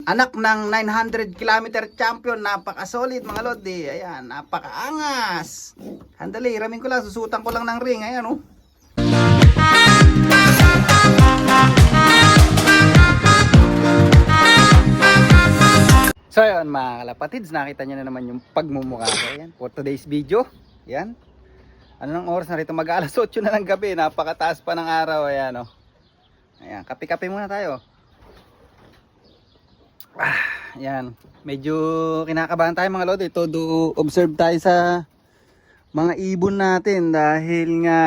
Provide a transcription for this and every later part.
Anak ng 900 kilometer champion, napaka-solid mga lodi. Ayan, napaka-angas. Handali, ramin ko lang, susutan ko lang ng ring. Ayan oh. So ayun mga kalapatids, nakita nyo na naman yung pagmumukha ko. Ayan, for today's video. Ayan. Ano nang oras na rito? Mag-alas 8 na ng gabi. Napakataas pa ng araw. Ayan oh. Ayan, kape-kape muna tayo. Yan, medyo kinakabahan tayo mga lodi. Todo observe tayo sa mga ibon natin dahil nga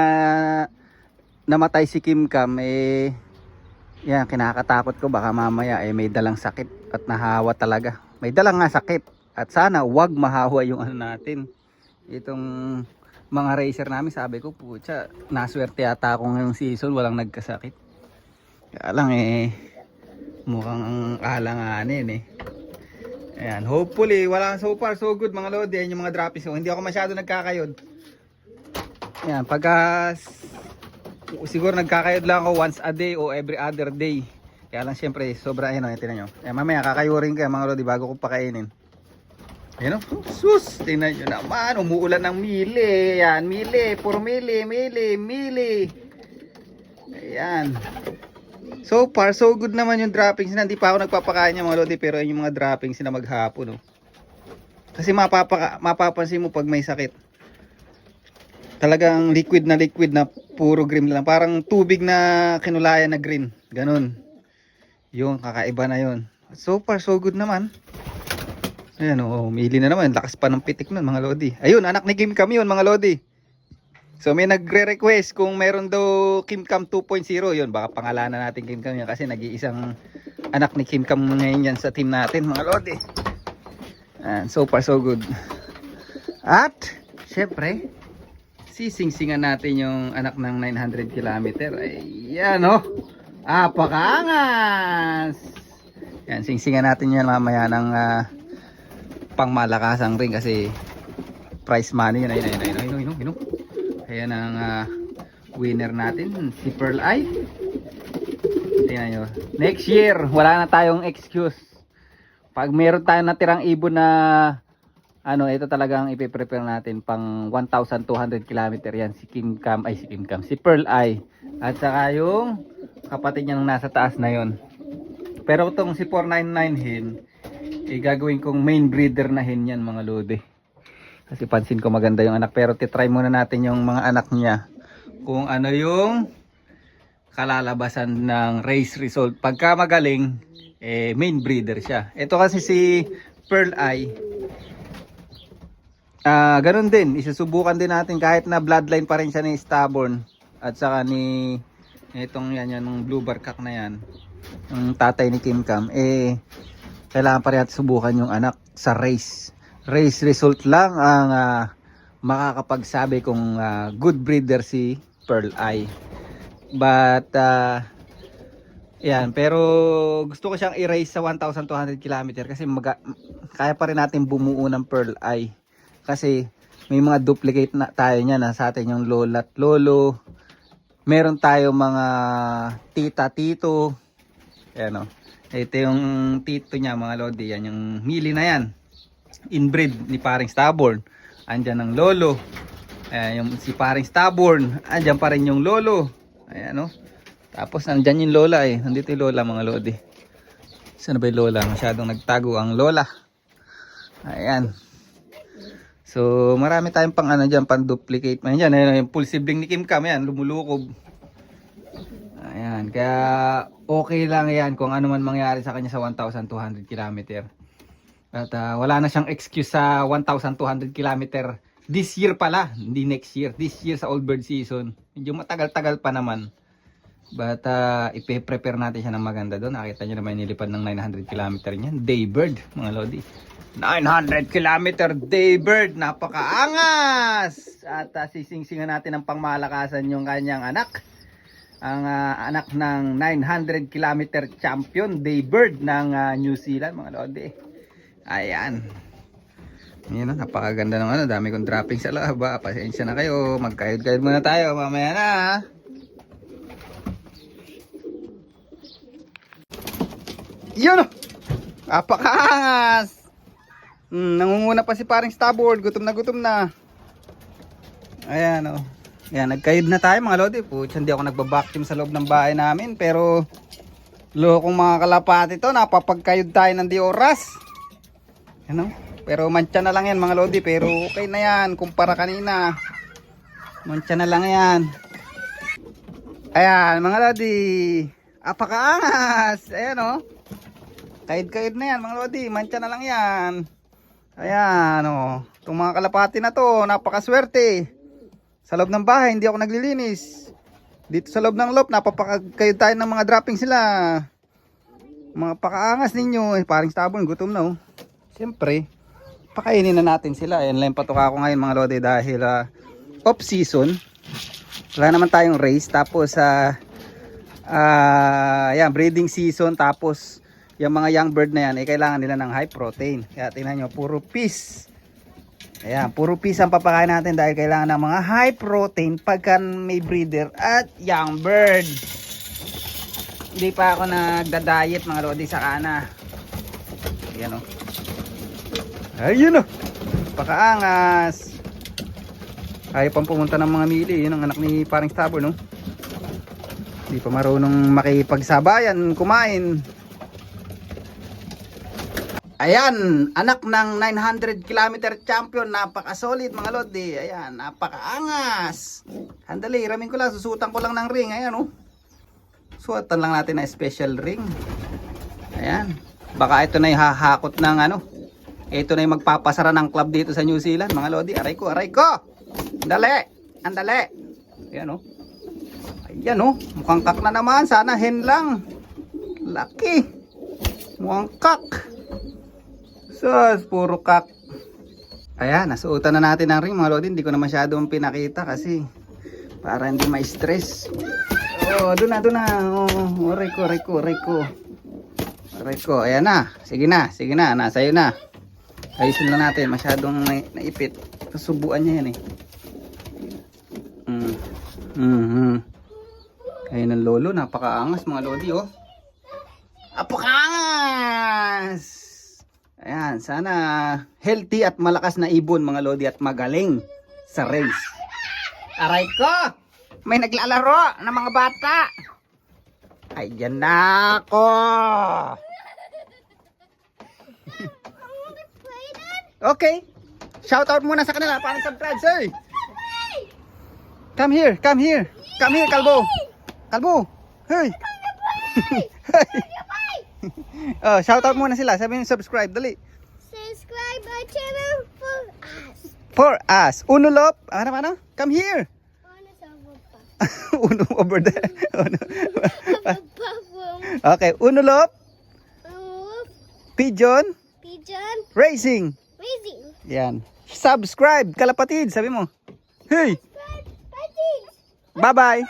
namatay si Kim Cam. Yan, kinakatakot ko baka mamaya may dalang sakit at nahawa talaga. May dalang nga sakit at sana wag mahawa yung ano natin. Itong mga racer namin, sabi ko putya, naswerte yata ako ngayong season, walang nagkasakit. Kaya lang mukhang alanganin Ayan, hopefully wala, so far so good mga lodi. Ayan yung mga droppings ko. Hindi ako masyado nagkakayod. Ayan, pagka siguro nagkakayod lang ako once a day o every other day. Kaya lang syempre sobra tingnan nyo. Ayan, mamaya kakayurin kayo mga lodi bago ko pakainin. Ayan sus, tingnan nyo naman, umuulan ng mili. Ayan, mili, puro mili. Ayan. So far, so good naman yung droppings na. Hindi pa ako nagpapakain niya mga lodi, pero yun yung mga droppings na maghapon. Kasi mapapansin mo pag may sakit. Talagang liquid na puro green lang. Parang tubig na kinulayan na green. Ganun. Yung kakaiba na yun. So far, so good naman. Ayan umili na naman. Lakas pa ng pitik nun mga lodi. Ayun, anak ni Kim Cam yun mga lodi. So may nagre-request kung meron daw Kim Cam 2.0, yun baka pangalanan natin Kim Cam yan kasi nag-iisang anak ni Kim Cam ngayon yan sa team natin mga lodi. And so far so good. At syempre sisingsingan natin yung anak ng 900 kilometer. Ayan apakaangas. Yan, singsingan natin yan mamaya ng pangmalakasang ring kasi prize money yun. Ayun. Ayan ang winner natin, si Pearl Eye. Tingnan nyo. Next year, wala na tayong excuse. Pag meron tayong natirang ibon na ito talagang ipiprepare natin pang 1,200 km yan. Si Pearl Eye. At saka yung kapatid niya nung nasa taas na yon. Pero itong si 499 hen, gagawin kong main breeder na hen yan mga lodi. Kasi pansin ko maganda yung anak, pero titry muna natin yung mga anak niya kung ano yung kalalabasan ng race result. Pagka magaling main breeder siya. Ito kasi si Pearl Eye, ganun din, isusubukan din natin kahit na bloodline pa rin siya ni Stubborn at saka ni itong yung blue barcock na yan, yung tatay ni Kim Cam. Kailangan pa rin natin subukan yung anak sa race result lang ang makakapagsabi kung good breeder si Pearl Eye. But yan, pero gusto ko siyang i-race sa 1,200 km kasi kaya pa rin natin bumuo ng Pearl Eye kasi may mga duplicate na tayo niya na sa atin yung lola at lolo. Meron tayo mga tita tito. Ayan ito yung tito niya mga lodi, yan yung mili na yan, inbreed ni paring Stubborn. Andyan ang lolo. Ayan, yung si paring Stubborn, andyan pa rin yung lolo. Ayan Tapos andyan yung lola nandito yung lola mga lodi. Saan ba yung lola? Masyadong nagtago ang lola. Ayan. So marami tayong pang dyan, pang duplicate. Ayan, yung full sibling ni Kim Cam, yan lumulukob. Ayan, kaya okay lang yan kung ano man mangyari sa kanya sa 1,200 km. At wala na siyang excuse sa 1,200 km this year pala, hindi next year. This year sa Old Bird season. Medyo matagal-tagal pa naman. But ipe-prepare natin siya ng maganda doon. Nakita nyo naman nilipad ng 900 km niyan. Daybird mga lodi. 900 km Daybird. Napakaangas! At sisingsingan natin ang pangmalakasan yung kanyang anak. Ang anak ng 900 km champion Daybird ng New Zealand mga lodi. Ayan. Yan napakaganda ng dami kong dropping sa laba. Pasensya na kayo. Magkayod-kayod muna tayo. Mamaya na. Yun Apakaangas! Nangunguna pa si paring starboard. Gutom na. Ayan o. Ayan, nagkayod na tayo mga lodi. Pucha, hindi ako nagbabacuum sa loob ng bahay namin. Pero, lokong mga kalapati to. Napapagkayod tayo ng di oras. Ano? Pero mancha na lang yan mga lodi. Pero okay na yan. Kumpara kanina. Mancha na lang yan. Ayan mga lodi. Apakaangas. Ayan o. Kayod na yan mga lodi. Mancha na lang yan. Ayan o. Itong mga kalapati na to. Napakaswerte. Sa loob ng bahay hindi ako naglilinis. Dito sa loob ng loft napapakayod tayo ng mga dropping sila. Mga pakaangas ninyo. Paring Starboard gutom na o. Siyempre pakainin na natin sila. Ayan lang patuka ko ngayon mga lodi. Dahil off season. Wala naman tayong race. Tapos yan, breeding season. Tapos yung mga young bird na yan kailangan nila ng high protein. Kaya tingnan nyo, puro fish. Ayan, puro fish ang papakain natin dahil kailangan ng mga high protein pagka may breeder at young bird. Hindi pa ako nagda-diet mga lodi sa kana. Ayan o. Ayun o. Pakaangas. Ayaw pang pumunta ng mga mili. Yun ang anak ni paring Starboard no. Hindi pa marunong makipagsabayan kumain. Ayan, anak ng 900 km champion, napaka-solid mga lodi. Ayan, napakaangas. Handali, ramin ko lang, susutan ko lang ng ring. Ayan oh. Suotan lang natin na special ring. Ayan. Baka ito na yung hahakot ng ano. Ito na yung magpapasara ng club dito sa New Zealand mga lodi. Aray ko, aray ko. Andali, andali. Ayan oh. Ayan oh, mukhang kak na naman. Sana hen lang. Laki. Mukhang kak. Sus, puro kak. Ayan, nasuotan na natin ang ring mga lodi. Hindi ko na masyadong pinakita kasi para hindi ma-stress. Oh, doon na. Oh, aray ko. Ayan na. Sige na. Nasa iyo na. Ayusin lang natin. Masyadong naipit. Kasubuan niya yan eh. Kaya ng lolo, napakaangas mga lodi oh. Apakaangas! Ayan, sana healthy at malakas na ibon mga lodi at magaling sa race. Aray ko! May naglalaro ng mga bata. Ayan na ako! Okay. Shout out muna sa kanila para subscribe, sir. Come here, Kalbo. Hey. Oh, shout out muna sila. Sabi niyo subscribe, dali. Subscribe our channel for us. For us. Unulop. Ano? Come here. Uno over there. Okay, Unulop. Pigeon. Racing. Yan. Subscribe, kalapatid, sabi mo. Hey. Bye-bye.